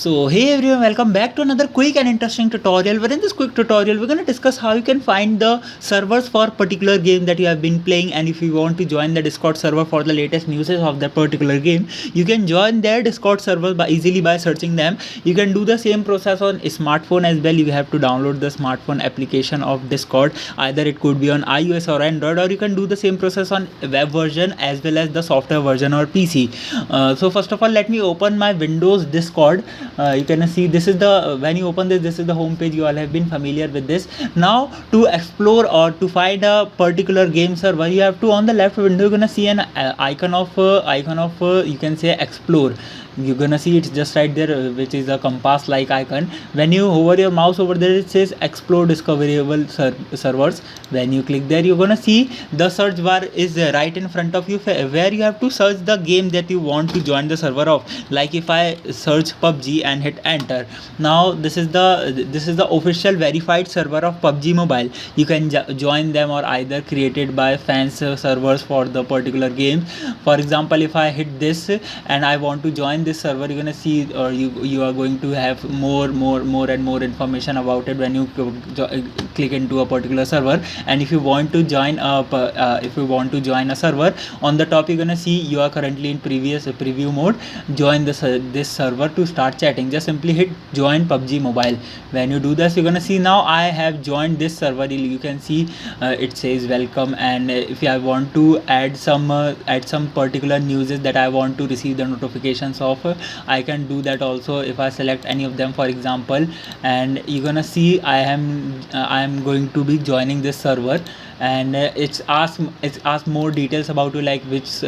So hey everyone, welcome back to another quick and interesting tutorial. Where in this quick tutorial we're going to discuss how you can find the servers for particular game that you have been playing, and if you want to join the Discord server for the latest news of that particular game, you can join their Discord server easily by searching them. You can do the same process on smartphone as well. You have to download the smartphone application of Discord. Either it could be on iOS or Android, or you can do the same process on web version as well as the software version or PC. So first of all, let me open my Windows Discord. You can see this is the when you open this is the home page. You all have been familiar with this. Now to explore or to find a particular game server, you have to, on the left window you're gonna see an icon of you can say explore. You're gonna see it's just right there, which is a compass like icon. When you hover your mouse over there, it says explore discoverable servers. When you click there, you're gonna see the search bar is right in front of you, where you have to search the game that you want to join the server of. Like if I search PUBG and hit enter, now this is the official verified server of PUBG Mobile. You can join them, or either created by fans servers for the particular game. For example, if I hit this and I want to join this server, you're gonna see, or you are going to have more and more information about it when you click into a particular server. And if you want to join a server, on the top you're gonna see you are currently in previous preview mode. Join this server to start chatting. Just simply hit join PUBG Mobile. When you do this, you're gonna see now I have joined this server. You can see it says welcome, and if I want to add some particular news that I want to receive the notifications of, I can do that also if I select any of them, for example. And you're gonna see I am going to be joining this server, and it's asked more details about you, like which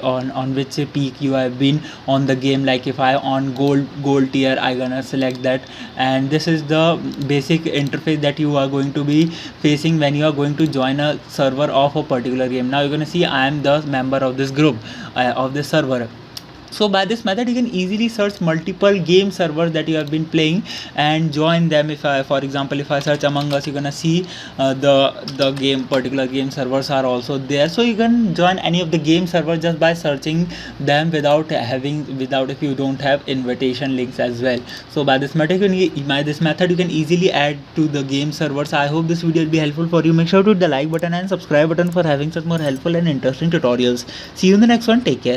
on which peak you have been on the game. Like if I on gold tier, I gonna select that. And this is the basic interface that you are going to be facing when you are going to join a server of a particular game. Now you're gonna see I am the member of this group, of this server. So by this method you can easily search multiple game servers that you have been playing and join them. If I, for example, if I search Among Us, you're gonna see the particular game servers are also there. So you can join any of the game servers just by searching them without if you don't have invitation links as well. So by this method you can easily add to the game servers. I hope this video will be helpful for you. Make sure to hit the like button and subscribe button for having such more helpful and interesting tutorials. See you in the next one. Take care.